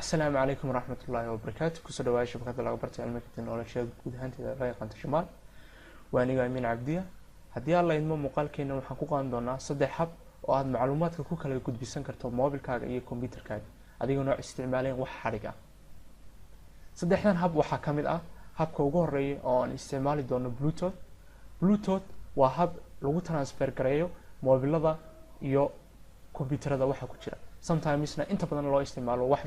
السلام عليكم ورحمة الله وبركاته. كسر دواء شبكة الأخبار علمية التكنولوجيا جود هانتي رايق أنت شمال وأنا أمين عبدية. هدي الله ينمو مقال كينا وحقوق عندنا صدق حب وهاد معلومات كوكا اللي يكون بيسنكرتو موبايل كاga iyo كمبيوتر كاga adigoo noo isticmaaleen wax xariga saddexdan hab waxa kamid ah habka ugu horeeya oo aan isticmaali doono bluetooth waa hab lagu transfer gareeyo moobilada iyo kombiyuutarada waxa ku jira sometimes inta badan loo isticmaalo wax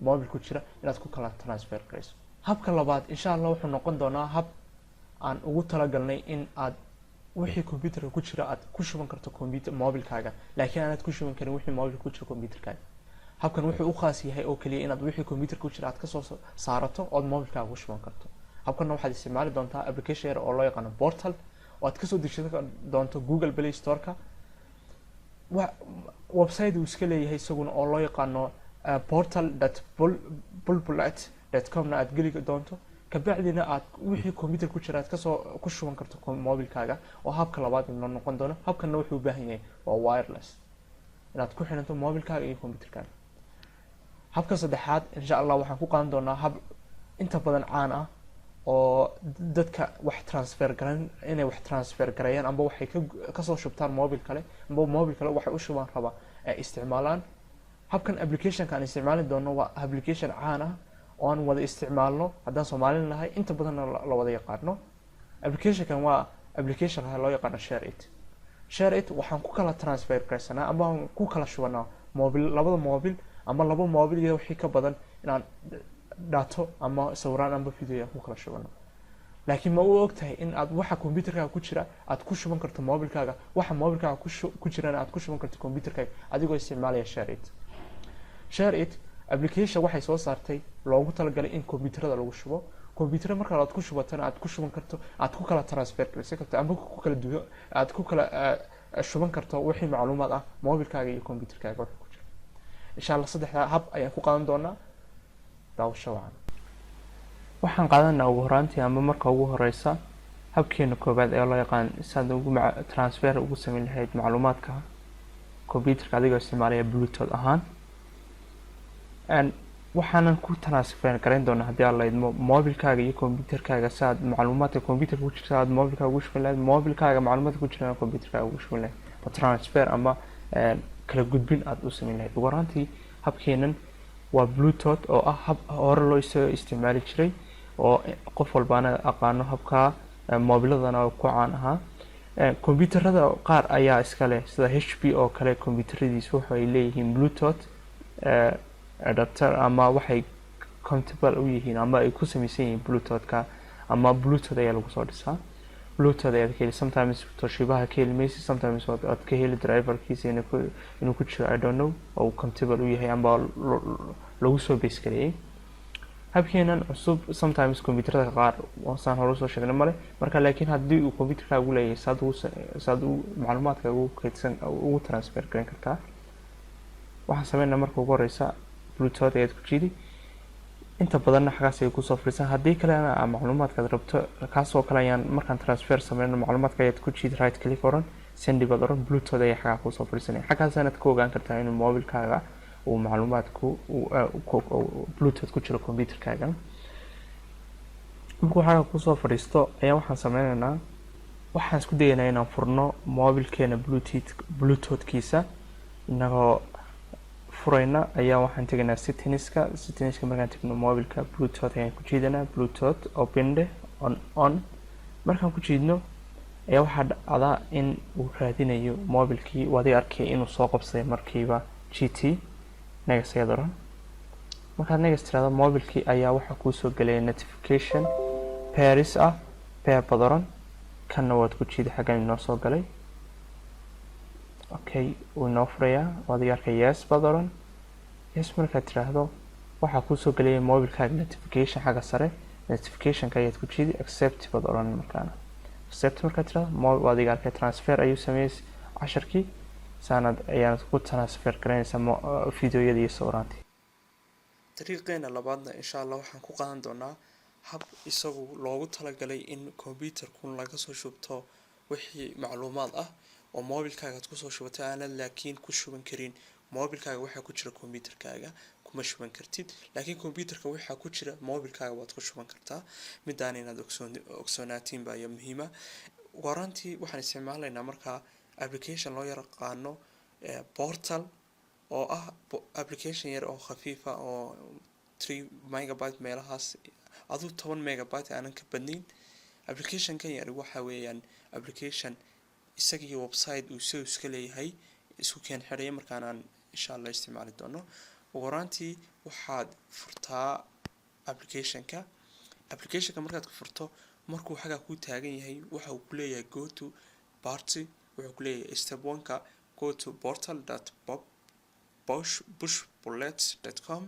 moobil ku jira inaad ku kala transfer gareyso. habka labaad insha Allah wuxuu noqon doonaa hab aan ugu talagalnay in aad wixii kombiyuutarka ku jira aad ku shuban karto moobilkaaga laakiin aad ku shuban karin wixii moobil ku jira kombiyuutarkaaga. habkan wuxuu u khaas yahay oo kaliya inaad wixii kombiyuutarka ku jira aad ka soo saarato oo moobilkaaga ku shuban karto. habkan waxaad isticmaali doontaa application yar oo loo yaqaan Portal oo aad ka soo dejisan doonto Google Play Store-ka. website uu iska leeyahay isaguna oo loo yaqaano portal.bulbulat.com na aad geli doonto kabacdina aad wixii kombiyuutar ku jira aad ku shuban karto moobilkaaga oo habka labaad inoo noqon doono. habkana wuxuu u baahan yahay waa wireless inaad ku xiranto moobilkaaga iyo kombiyuutarkaaga. habka saddexaad insha Allah waxaan ku qaadan doonaa hab inta badan caan ah oo dadka wax transfer gareeyaan amba waxay ka soo shubtaan moobil kale amba moobil kale waxay u shubaan raba ay isticmaalaan. habkan application kan isticmaali doono waa application caan ah oo aan wada isticmaalno haddaan Soomaali nahay inta badan la wada yaqaano. application kan waa application loo yaqaan ShareIt waxaan ku kala transfer gareysanaa amba ku kala shubanaa labada moobil ama laba moobil iyo wixii ka badan inaan daato ama sawiraan amba video ku kala shubano. laakiin ma u ogtahay in aad waxa kombiyuutarkaaga ku jira aad ku shuban karto moobilkaaga waxa moobilkaaga ku jirana aad ku shuban karto kombiyuutarkaaga adigoo isticmaalaya ShareIt application waxay soo saartay loogu talagalay in kombiyuutarada lagu shubo. kombiyuutar marka aad ku shubatana aad ku shuban karto aad ku kala transfer gareysan karto amba ku kala duwo aad ku kala shuban karto wixii macluumaad ah moobilkaaga iyo kombiyuutarkaaga waxa ku jira. insha Allah saddexda hab ayaan ku qaadan doonaa daawasho wacan. waxaan qaadanaa ugu horaantii ama marka ugu horeysa habkeena koobaad ee loo yaqaan saad ugu transfer ugu sameyn lahayd macluumaadka kombiyuutarka adigoo isticmaalaya bluetooth ahaan waxaanan ku transfer gareyn doonaa haddii aad leedahay moobilkaaga iyo kombiyuutarkaaga saad macluumaadka kombiyuutarka ku jira aad moobilkaaga ugu shuban lahayd moobilkaaga macluumaadka ku jira kombiyuutarkaaga ugu shuban lahayd oo transfer ama kala gudbin aad u sameyn lahayd. ugu horaantii habkeenan waa bluetooth oo ah hab hore loo isticmaali jiray oo qof walbaana aqaano habka moobiladana ku caan ahaa. kombiyuutarada qaar ayaa iska leh sida HP oo kale kombiyuutaradiisu waxay leeyihiin bluetooth adapter ama waxay compatible u yihiin ama ay ku samaysan yihiin bluetooth-ka ama bluetooth ayaa lagu soo dhisaa. bluetooth ayaa ka heli sometimes toshibaha ka heli maysi sometimes aad ka heli driverkiisa inuu ku jiro I don't know oo compatible u yahay ama lagu soo base gareeyay. habkeenan cusub sometimes kombiyuutarada qaar saan hore soo sheegnay male marka laakiin haddii uu kombiyuutarka ugu leeyahay saad uu macluumaadka ugu transfer gareyn kartaa. waxaan sameynaa marka ugu horeysa bluetooth ayaad ku jiidi inta badan xagaas ay ku soo fariisan haddii kalena macluumaadka aad rabto kaasoo kale ayaan markaan transfer sameyno macluumaadka ayaad ku jiidi right click oran send baad oran bluetooth ayaa xagaa ku soo fariisanaya xagaas aad ku ogaan kartaa in moobilkaaga uu macluumaadku bluetooth ku jiro kombiyuutarkaaga. markuu xagaa ku soo fariisto ayaa waxaan sameynaynaa waxaan isku dayaynaa inaan furno moobilkeena bluetoothkiisa inagoo furayna ayaa waxaan tegaynaa settingska markaan tagno moobilka bluetooth ayaan ku jiidanaa bluetooth opened on markaan ku jiidno ayaa waxaa dhacdaa in uu raadinayo moobilkii waadi arkay inuu soo qabsaday markiiba GT next ayaad oran. markaad next tirahdo moobilkii ayaa waxaa kuu soo gelaya notification pairs ah pair baad oran kanna waad ku jiidi xaggan inoo soo galay okay uu inoo furayaa waadi arkay yes baad oran yes markaad tiraahdo waxaa kuu soo gelaya moobilkaaga notification xagga sare notificationka ayaad ku jiidi accept baad oran markaana accept markaad tiraahdo waadi arkay transfer ayuu sameeyay casharkii saanad ayaan ku transfer gareynaysaa videoyada iyo sawiraantii. dariiqeena labaadna insha Allah waxaan ku qaadan doonaa hab isagu loogu talagalay in kombiyuutarku laga soo shubto wixii macluumaad ah oo moobilkaaga aad ku soo shubatay aanad laakiin ku shuban karin moobilkaaga waxa ku jira kombiyuutarkaaga kuma shuban kartid laakiin computerka waxa ku jira mobilkaaga waad ku shuban kartaa midaan inaad ogsoonaatiin baa muhiima warantii waxaan isticmaalaynaa markaa application loo yaqaano portal oo ah application yar oo khafiifa oo 3 megabyte meelahaas aduu 10 megabyte aanan ka badnayn application kan yar waxa weeyaan application isagii website uu soo iska leeyahay isku keen xiriir markaan insha Allah isticmaali doono warantii waxaad furtaa applicationka markaad furto markuu xaga ku taagan yahay waxa uu ku leeyahay go to party wuxuu ku leeyahay step 1ka go to portal.bushbullets.com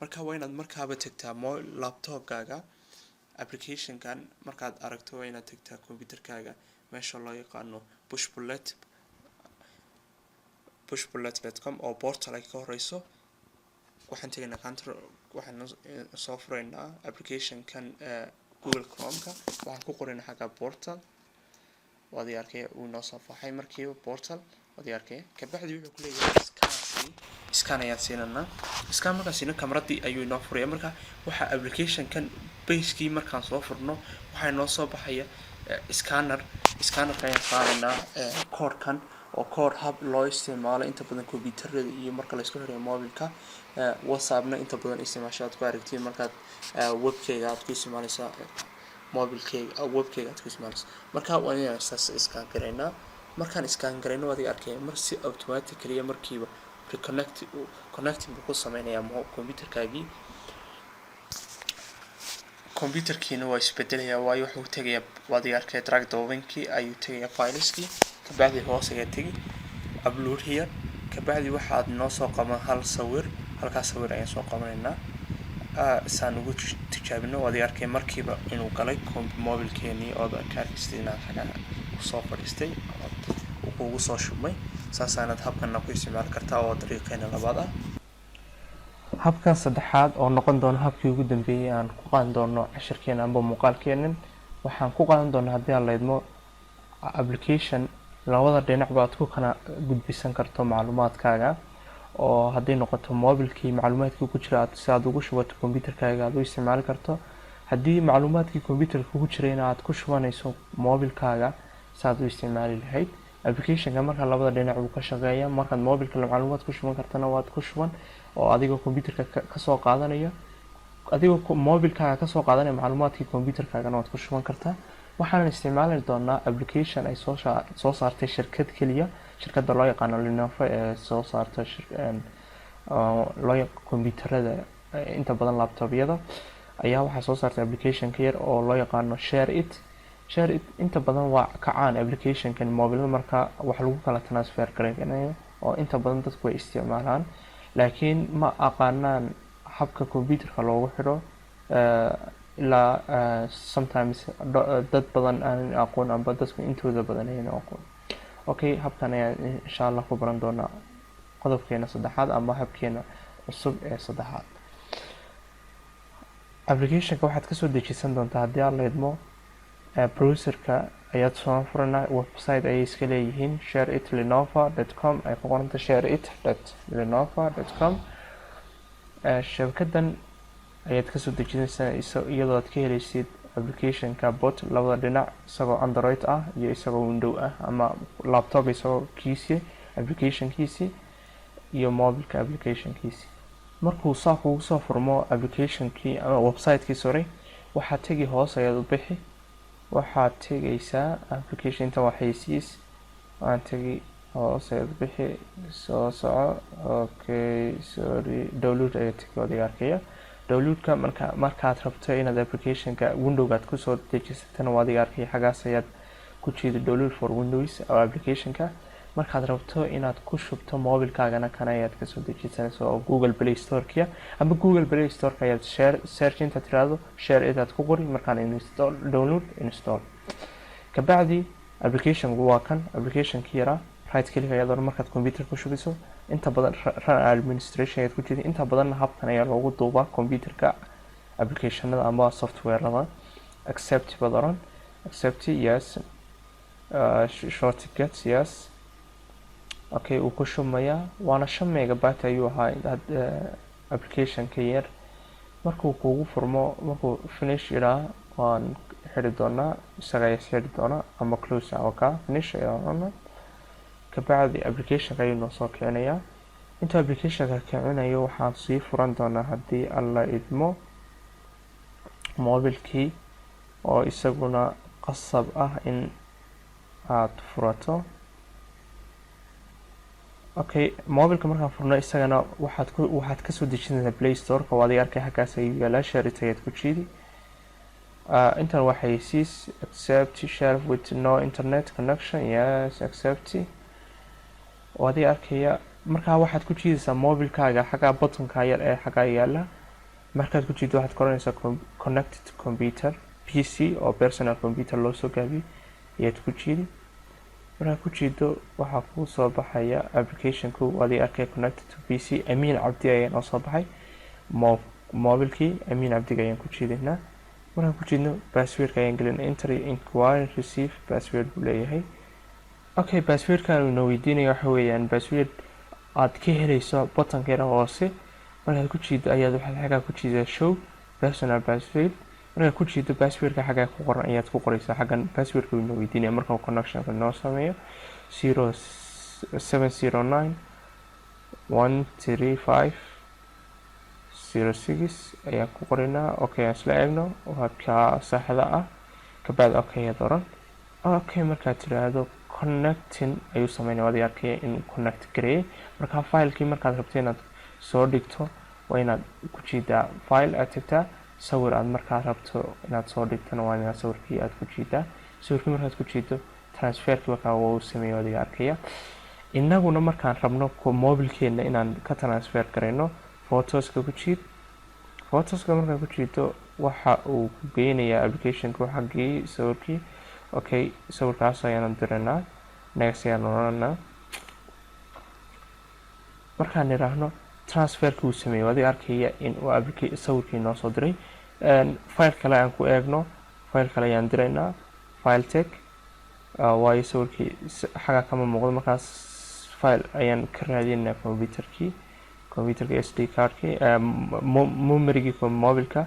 marka waa inaad markaaba tagtaa laptopkaaga applicationkan markaad aragto waa inaad tagtaa computerkaaga meesha loo yaqaano bushbullet.com oo portal ay ka horeyso waxaan tagaynaa control waxaan soo furaynaa applicationkan Google Chrome-ka waxaan ku qoraynaa xagga portal waad arkay uu noo soo faxay markii portal waad arkay ka bacdi wuxuu ku leeyahay scan ayaa siinana scan markaasina kamaradi ayuu inoo furaya marka waxa applicationkan base-kii markaan soo furno waxa inoo soo baxaya scanner ayaan qaadanaa code-kan oo code hub loo isticmaalo inta badan computerada iyo marka la isku xiriyo mobilka WhatsApp-na inta badan isticmaashaad ku aragtid markaad webkayga aad ku isticmaalaysaa mobilkayga webkayga aad ku isticmaalaysaa marka waa inaan scan gareynaa markaan scan gareyno waad arkay mar si automatically markiiba connecting ku sameynaya computerkaagii computerkiina waa isbedelaya waayo wuxuu tagaya waad arkay drag dowenkii ayuu tagaya fileskii ka bacdi hoos ayaa tagi upload here ka bacdi waxaad noo soo qaban hal sawir halkaas sawir ayaan soo qabanaynaa saan ugu tijaabino waad arkay markiiba inuu galay mobilkeeni oo kaarkiisina xaga soo fadhiistay ugu soo shubmay saasaanad habkan ku isticmaali kartaa oo dariiqeena labaad ah habkan saddexaad oo noqon doona habkii ugu dambeeyay aan ku qaadan doono casharkeena amba muuqaalkeena waxaan ku qaadan doonaa haddii aan leedmo application labada dhinac baad ku kana gudbisan karto macluumaadkaaga oo haddii noqoto mobilkii macluumaadkii ku jira si aad ugu shubato computerkaaga aad u isticmaali karto haddii macluumaadkii computerka ku jirayna aad ku shubanayso mobilkaaga si aad u isticmaali lahayd applicationka marka labada dhinac uu ka shaqeeyaa markaad mobilka macluumaad ku shuban kartana waad ku shuban oo adigoo computerka ka soo qaadanaya adigoo mobilkaaga ka soo qaadanaya macluumaadkii computerkaagana waad ku shuban kartaa waxaan isticmaali doonaa application ay soo saartay shirkad kaliya shirkadda loo yaqaano Lenovo ee soo saarta loo computerada inta badan laptopyada ayaa waxaa soo saartay application ka yar oo loo yaqaano share it inta badan waa ka caan applicationkan mobilada marka wax lagu kala transfer gareynayo oo inta badan dadku way isticmaalaan laakiin ma aqaanaan habka computerka loogu xiro ilaa sometimes dad badan aan aqoon amba dadku intooda badan ayaan aqoon okay habkan ayaa insha Allah ku baran doonaa qodobkeena saddexaad ama habkeena cusub ee saddexaad applicationka waxaad ka soo dejisan doontaa haddii aad leedmo browserka ayaad soo furanaa website ay iska leeyihiin shareitlenova.com ay ku qoranta shareit.lenova.com shabakadan ayaad ka soo dejinaysaa iyadoo aad ka helaysid applicationka bot labada dhinac isagoo Android ah iyo isagoo Windows ah ama laptop isagoo kiisi applicationkiisi iyo mobilka applicationkiisi markuu saa kugu soo furmo applicationkii ama website-kii waxaad tagi hoos ayaad u bixi waxaad tagaysaa application inta waxaysiis waan tagi hoos ayaad bixi soo soco okay sorry download ayaad tagi waad arkaya downloadka markaad rabto inaad applicationka Windows-aad ku soo dejisatana waad arkaya xagaas ayaad ku jeedi download for Windows oo applicationka markaad rabto inaad ku shubto mobilkaagana kana ayaad ka soo dejisanayso oo Google Play Store-ka ama Google Play Store-ka ayaad search inta tiraado share inaad ku qori markaan install ka bacdi application-ku waa kan application-ka yara right click ayaad markaad computer ku shubiso inta badan run administration ayaad ku jeedi inta badan habkan ayaa loogu duubaa computerka application-nada ama software-nada accept badaran accept yes shortcuts yes okay uu ku shumaya waana 5 megabyte ayuu ahaa applicationka yar markuu kuugu furmo markuu finish iraa waan xiri doonaa isaga ayaa xiri doonaa ama close ka finish ayaan kabacdi applicationka ayuu noo soo kicinayaa inta applicationka kicinayo waxaan sii furan doonaa haddii alla idmo mobilkii oo isaguna qasab ah in aad furato okay mobilka markaan furno isagana waxaad kasoo dejinaysaa play storeka oo adiga arkay halkaas ayuu yaalaa sharitageed ku jiidi intan waxay siis accept share with no internet connection yes accept oo adiga arkaya markaa waxaad ku jiidaysaa mobilkaaga xagga buttonka yar ee xagga yaala markaad ku jiido waxaad koranaysaa connected computer PC oo personal computer loo soo gaabiyo ayaad ku jiidi markaad ku jiido waxaa kuu soo baxaya applicationku adiga arkay connected to PC Amiin Cabdi ayaa noo soo baxay mobilkii Amiin Cabdiga ayaan ku jiidaynaa markaan ku jiidno passwordka ayaan gelin enter inquiry receive password buu leeyahay okay passwordkan uu noo weydiinayo waxa weeyaan password aad ka helayso buttonka yar hoose markaad ku jiido ayaad waxaad xagga ku jiidaa show personal password markaad ku jiido passwordka xagga ku qoran ayaad ku qoraysaa xaggan passwordka uu noo weydiinayo marka connectionka noo sameeyo 0709 135 06 ayaan ku qoraynaa okay aan isla eegno habka saxda ah kabacdi okay aad oran okay markaad tiraahdo connecting ayuu sameynaya adiga arkaya in connect gareeyay marka filekii markaad rabto inaad soo dhigto waa inaad ku jiidaa file aad tagtaa sawir aad markaa rabto inaad soo dhigtana waa inaad sawirkii aad ku jiidaa sawirkii markaad ku jiido transferkii markaa wuu sameeyo adiga arkaya inaguna markaan rabno mobilkeena inaan ka transfer gareyno photoska ku jiid photoska markaan ku jiido waxa uu ku geynayaa applicationka xaggii sawirkii okay sawirkaas ayaan diranaa next ayaan oranaa markaan niraahno transferka uu sameeyo adiga arkaya in uu sawirkii noo soo diray file kale aan ku eegno file kale ayaan diraynaa file tag waayo sawirkii xagga kama muuqdo markaas file ayaan ka raadinaynaa computerka SD cardkii memorygii mobilka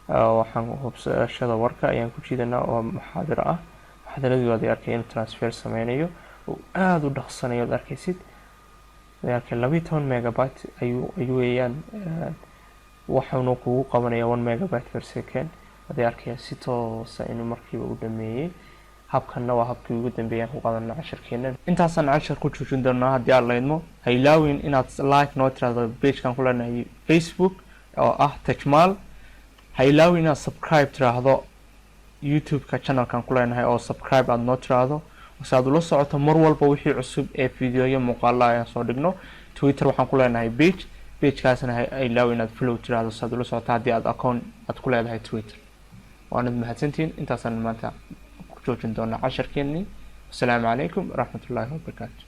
waxaan hubsashada warka ayaan ku jiidanaa oo muxaadaro ah muxaadaradii adiga arkaya inuu transfer sameynayo oo aada u dhaqsanayo ad arkaysid laakiin 12 megabyte ayuu weeyaan waxaanu kugu qabanaya 1 megabyte per second adiga arkaya si toos ah inuu markiiba u dhameeyay habkanna waa habkii ugu dambeeyay ku qaadanaa casharkeena intaasaan cashar ku joojin doonaa haddii aad leedmo ha ilaawin inaad like noo tiraahdo page-kan ku leenahay Facebook oo ah Tajmaal ha ilaawin inaad subscribe tiraahdo YouTube-ka channel-kan ku leenahay oo subscribe aad noo tiraahdo saad ula socoto mar walba wixii cusub ee fiidiyoyo muuqaala ayaan soo dhigno Twitter waxaan ku leenahay page-kaasna ha ilaawin inaad follow tiraahdo saad ula socoto haddii aad account aad ku leedahay Twitter waanad mahadsantihiin intaasaan maanta ku joojin doonaa casharkeennii. Assalaamu calaykum waraxmatullaahi wabarakaatu.